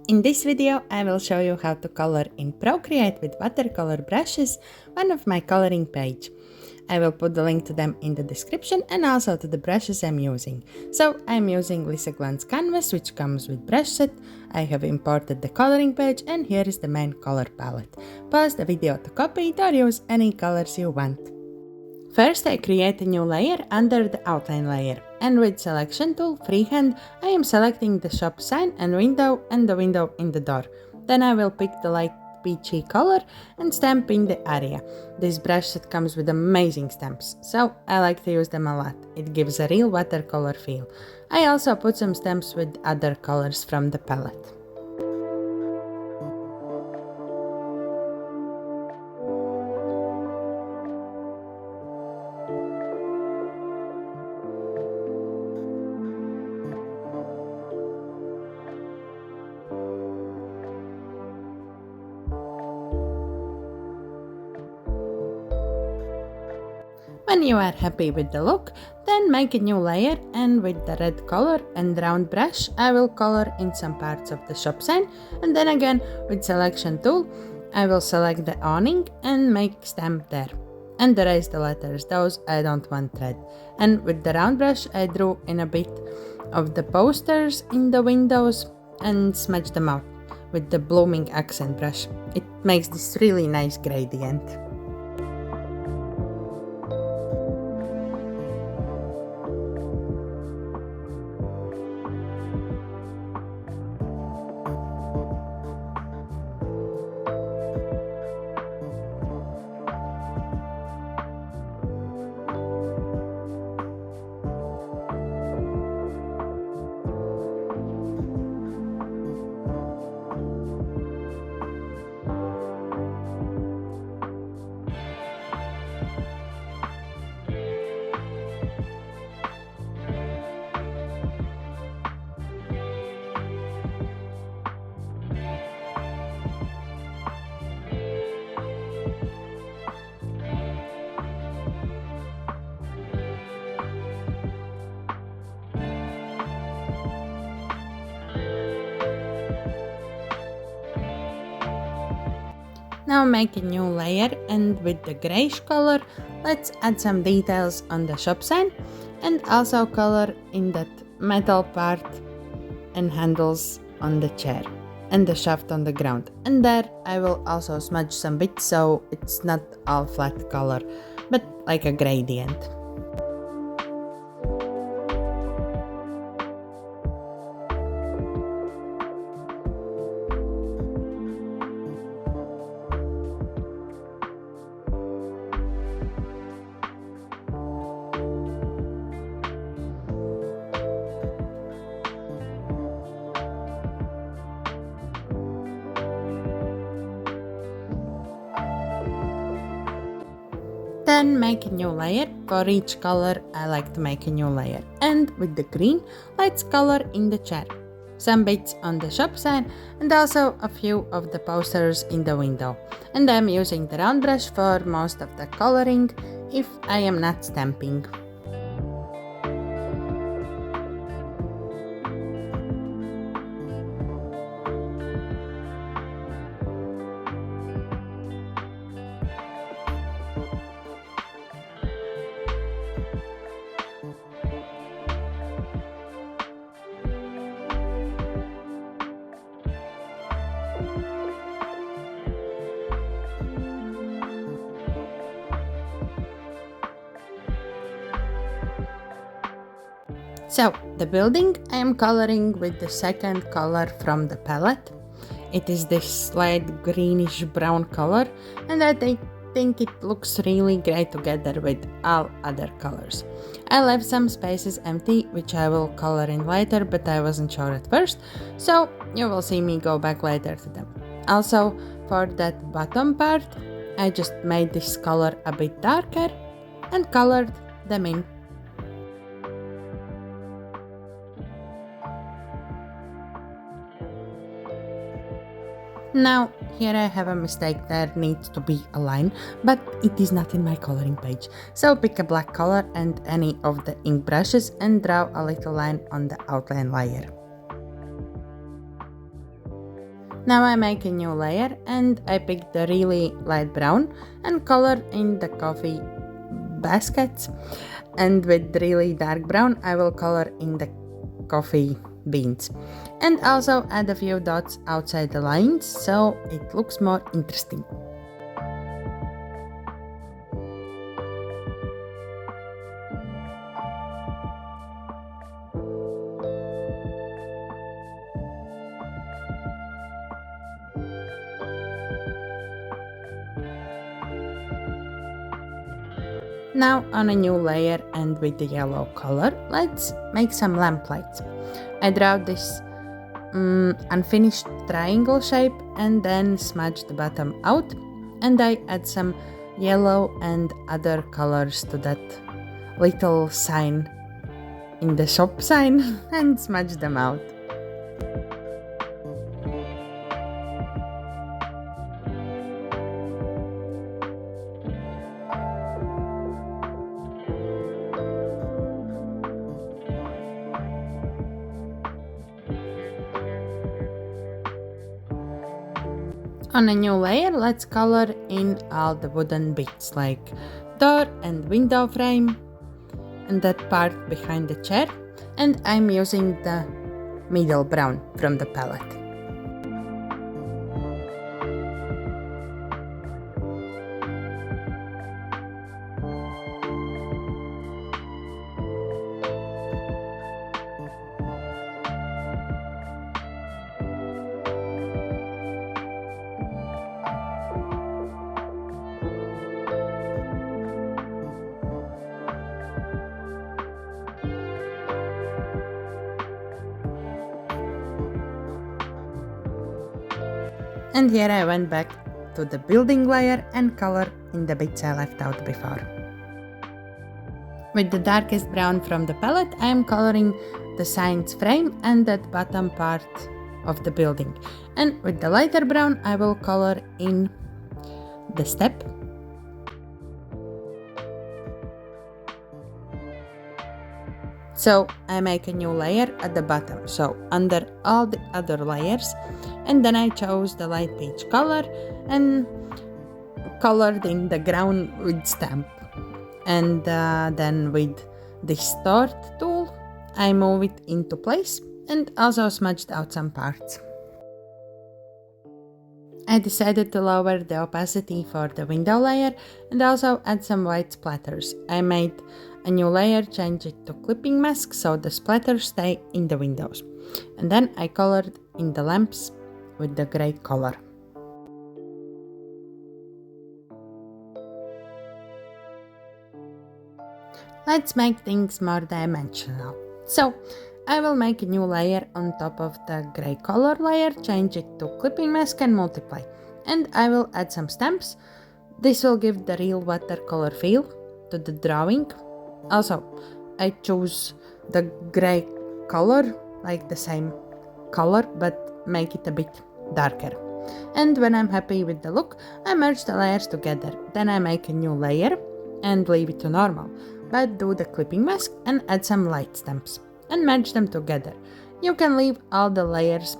In this video, I will show you how to color in Procreate with watercolor brushes, one of my coloring page. I will put the link to them in the description and also to the brushes I'm using. So I'm using Lisa Glanz canvas, which comes with brush set. I have imported the coloring page and here is the main color palette. Pause the video to copy it or use any colors you want. First, I create a new layer under the outline layer, and with selection tool freehand, I am selecting the shop sign and the window in the door. Then I will pick the light peachy color and stamp in the area. This brush set comes with amazing stamps, so I like to use them a lot. It gives a real watercolor feel. I also put some stamps with other colors from the palette. When you are happy with the look, then make a new layer, and with the red color and round brush I will color in some parts of the shop sign, and then again with selection tool I will select the awning and make stamp there. And erase the letters, those I don't want red. And with the round brush I drew in a bit of the posters in the windows and smudge them out with the blooming accent brush. It makes this really nice gradient. Now make a new layer, and with the grayish color let's add some details on the shop sign and also color in that metal part and handles on the chair and the shaft on the ground. And there I will also smudge some bits so it's not all flat color but like a gradient. Then make a new layer. For each color I like to make a new layer, and with the green let's color in the chair, some bits on the shop sign and also a few of the posters in the window. And I'm using the round brush for most of the coloring if I am not stamping. So, the building I am coloring with the second color from the palette. It is this light greenish brown color, and I think it looks really great together with all other colors. I left some spaces empty, which I will color in later, but I wasn't sure at first, so you will see me go back later to them. Also, for that bottom part, I just made this color a bit darker and colored them in. Now, here I have a mistake. There needs to be a line, but it is not in my coloring page. So pick a black color and any of the ink brushes and draw a little line on the outline layer. Now I make a new layer and I pick the really light brown and color in the coffee baskets, and with really dark brown I will color in the coffee beans and also add a few dots outside the lines so it looks more interesting. Now on a new layer and with the yellow color, let's make some lamp lights. I draw this unfinished triangle shape and then smudge the bottom out, and I add some yellow and other colors to that little sign in the shop sign and smudge them out. On a new layer, let's color in all the wooden bits like door and window frame and that part behind the chair, and I'm using the middle brown from the palette. And here I went back to the building layer and color in the bits I left out before. With the darkest brown from the palette, I am coloring the sign's frame and that bottom part of the building. And with the lighter brown, I will color in the step. So I make a new layer at the bottom, so under all the other layers, and then I chose the light peach color and colored in the ground with stamp. And then with the start tool, I move it into place and also smudged out some parts. I decided to lower the opacity for the window layer and also add some white splatters. I made a new layer, change it to clipping mask so the splatters stay in the windows. And then I colored in the lamps with the gray color. Let's make things more dimensional. So I will make a new layer on top of the gray color layer, change it to clipping mask and multiply. And I will add some stamps. This will give the real watercolor feel to the drawing. Also, I choose the gray color, like the same color, but make it a bit darker. And when I'm happy with the look, I merge the layers together. Then I make a new layer and leave it to normal, but do the clipping mask and add some light stamps and merge them together. You can leave all the layers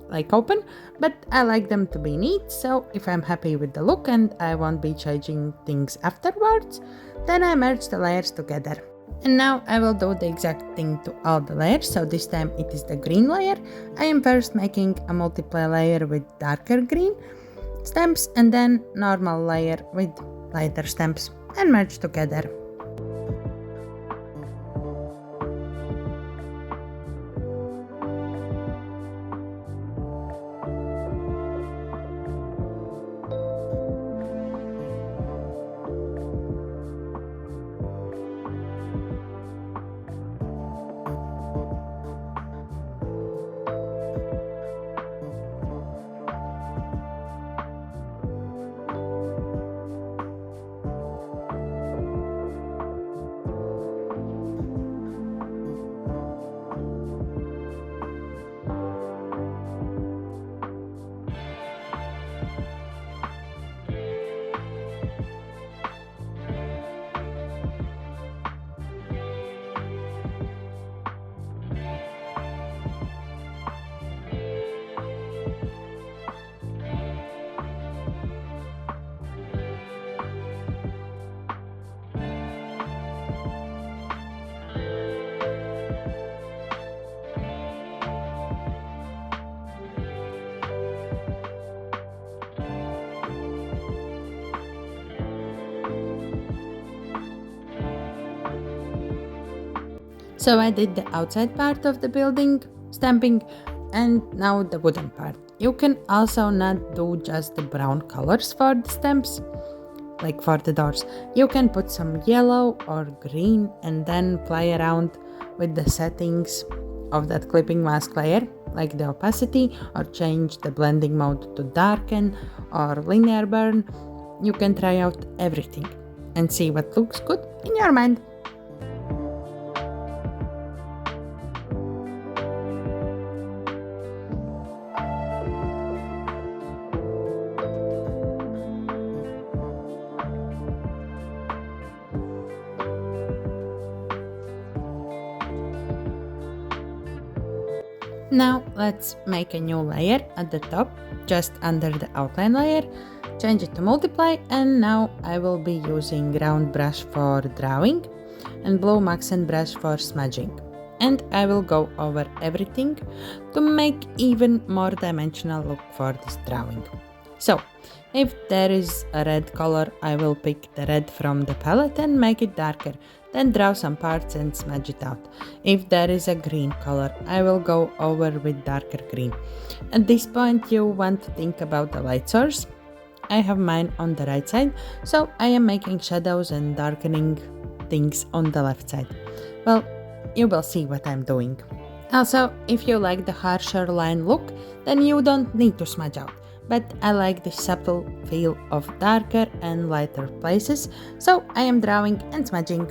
like open, but I like them to be neat, so if I'm happy with the look and I won't be changing things afterwards, then I merge the layers together. And now I will do the exact thing to all the layers, so this time it is the green layer. I am first making a multiply layer with darker green stamps and then normal layer with lighter stamps and merge together. So I did the outside part of the building stamping and now the wooden part. You can also not do just the brown colors for the stamps, like for the doors. You can put some yellow or green and then play around with the settings of that clipping mask layer, like the opacity, or change the blending mode to darken or linear burn. You can try out everything and see what looks good in your mind. Now let's make a new layer at the top, just under the outline layer. Change it to multiply, and now I will be using round brush for drawing and blue accent brush for smudging. And I will go over everything to make even more dimensional look for this drawing. So, if there is a red color, I will pick the red from the palette and make it darker, then draw some parts and smudge it out. If there is a green color, I will go over with darker green. At this point, you want to think about the light source. I have mine on the right side, so I am making shadows and darkening things on the left side. Well, you will see what I'm doing. Also, if you like the harsher line look, then you don't need to smudge out. But I like the subtle feel of darker and lighter places, so I am drawing and smudging.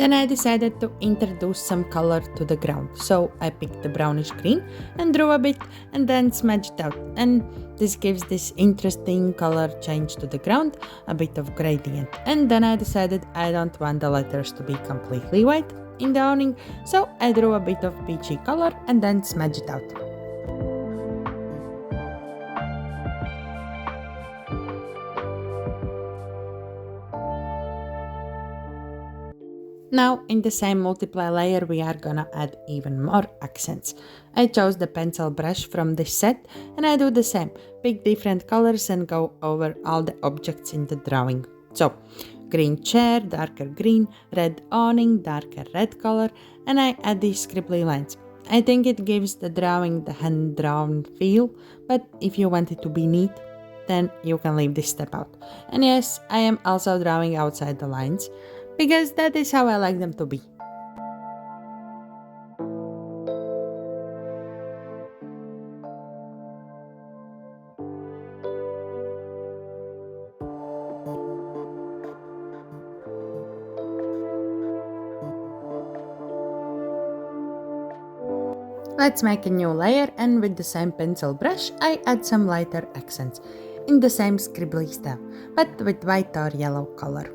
Then I decided to introduce some color to the ground. So I picked the brownish green and drew a bit and then smudged out. And this gives this interesting color change to the ground, a bit of gradient. And then I decided I don't want the letters to be completely white in the awning. So I drew a bit of peachy color and then smudged out. Now in the same multiply layer we are gonna add even more accents. I chose the pencil brush from this set and I do the same. Pick different colors and go over all the objects in the drawing. So, green chair, darker green, red awning, darker red color, and I add these scribbly lines. I think it gives the drawing the hand-drawn feel, but if you want it to be neat, then you can leave this step out. And yes, I am also drawing outside the lines, because that is how I like them to be. Let's make a new layer, and with the same pencil brush I add some lighter accents in the same scribbly style, but with white or yellow color.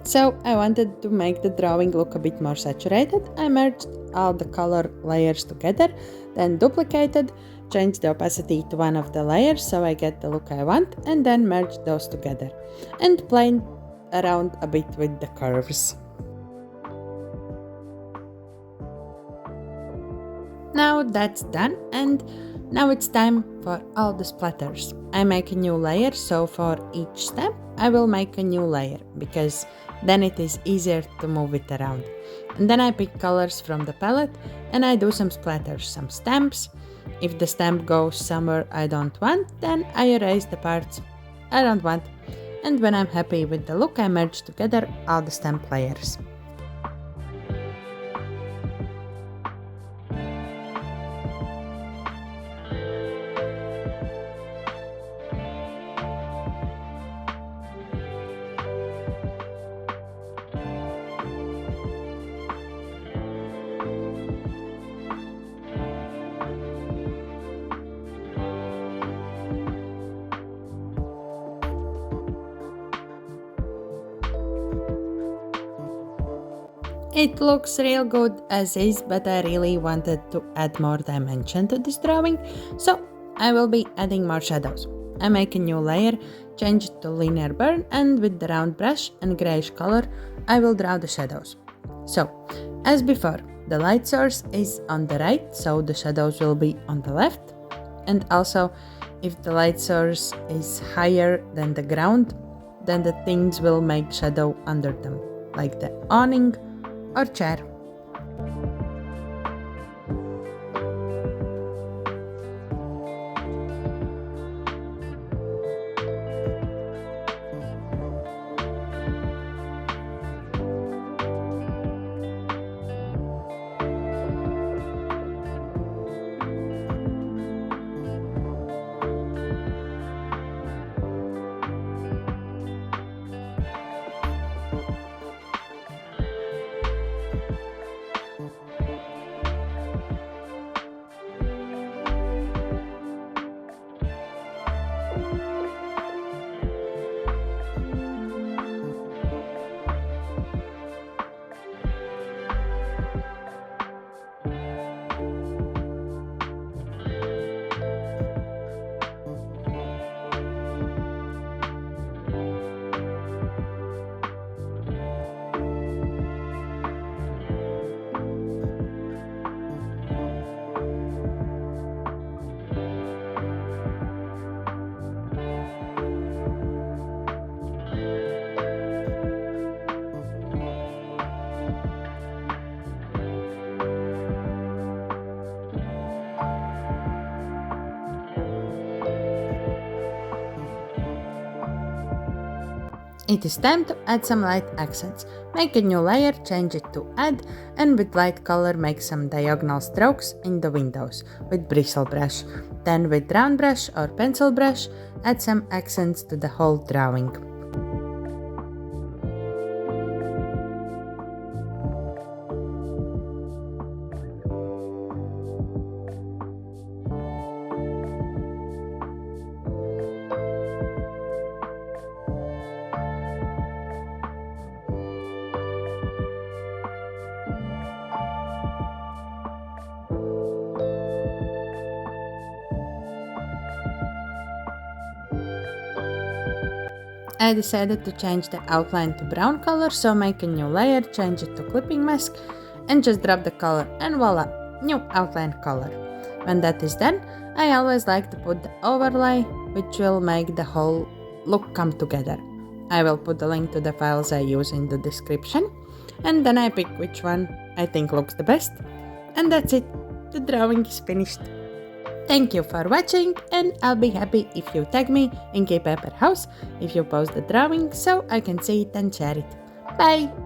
So I wanted to make the drawing look a bit more saturated. I merged all the color layers together, then duplicated, changed the opacity to one of the layers so I get the look I want, and then merged those together and played around a bit with the curves. Now that's done, and now it's time for all the splatters. I make a new layer, so for each step I will make a new layer, because then it is easier to move it around. And then I pick colors from the palette and I do some splatters, some stamps. If the stamp goes somewhere I don't want, then I erase the parts I don't want. And when I'm happy with the look, I merge together all the stamp layers. It looks real good as is, but I really wanted to add more dimension to this drawing, so I will be adding more shadows. I make a new layer, change it to linear burn, and with the round brush and grayish color, I will draw the shadows. So, as before, the light source is on the right, so the shadows will be on the left. And also, if the light source is higher than the ground, then the things will make shadow under them, like the awning or chair. It is time to add some light accents. Make a new layer, change it to add, and with light color make some diagonal strokes in the windows with bristle brush. Then with round brush or pencil brush, add some accents to the whole drawing. I decided to change the outline to brown color, so make a new layer, change it to clipping mask, and just drop the color, and voila, new outline color. When that is done, I always like to put the overlay, which will make the whole look come together. I will put the link to the files I use in the description, and then I pick which one I think looks the best. And that's it, the drawing is finished. Thank you for watching, and I'll be happy if you tag me Inky Paper House if you post the drawing so I can see it and share it. Bye!